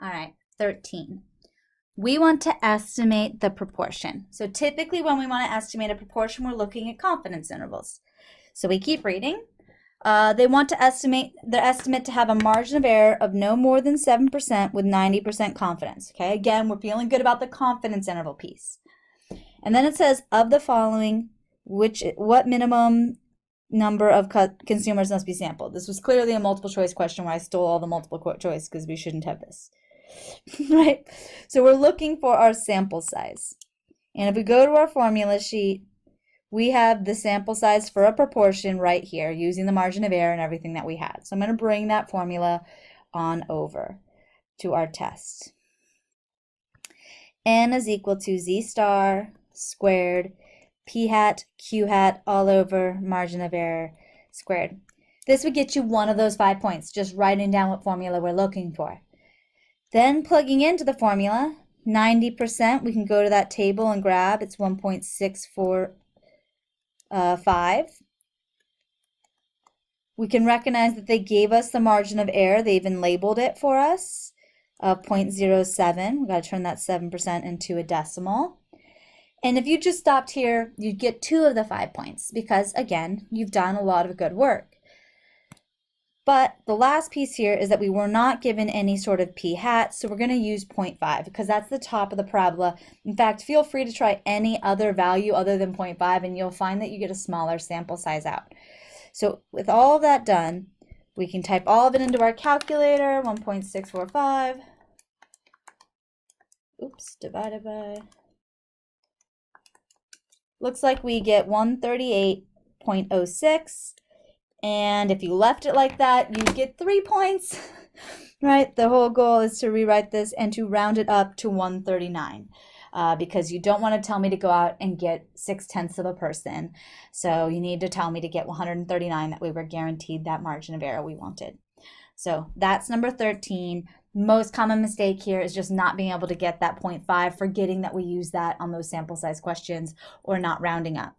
All right, 13. We want to estimate the proportion. So typically when we want to estimate a proportion, we're looking at confidence intervals. So we keep reading. They want to estimate their estimate to have a margin of error of no more than 7% with 90% confidence. Okay, again, we're feeling good about the confidence interval piece. And then it says, of the following, what minimum number of consumers must be sampled? This was clearly a multiple choice question where I stole all the multiple choice because we shouldn't have this. Right? So we're looking for our sample size. And if we go to our formula sheet, we have the sample size for a proportion right here using the margin of error and everything that we had. So I'm going to bring that formula on over to our test. N is equal to Z star squared P hat Q hat all over margin of error squared. This would get you one of those 5 points, just writing down what formula we're looking for. Then plugging into the formula, 90%, we can go to that table and grab, it's 1.645. We can recognize that they gave us the margin of error, they even labeled it for us, of 0.07. We've got to turn that 7% into a decimal. And if you just stopped here, you'd get 2 of the 5 points because, again, you've done a lot of good work. But the last piece here is that we were not given any sort of p hat, so we're going to use 0.5 because that's the top of the parabola. In fact, feel free to try any other value other than 0.5 and you'll find that you get a smaller sample size out. So with all of that done, we can type all of it into our calculator, 1.645, divided by, looks like we get 138.06. And if you left it like that, you get 3 points, right? The whole goal is to rewrite this and to round it up to 139 because you don't want to tell me to go out and get 0.6 of a person. So you need to tell me to get 139 that we were guaranteed that margin of error we wanted. So that's number 13. Most common mistake here is just not being able to get that 0.5, forgetting that we use that on those sample size questions or not rounding up.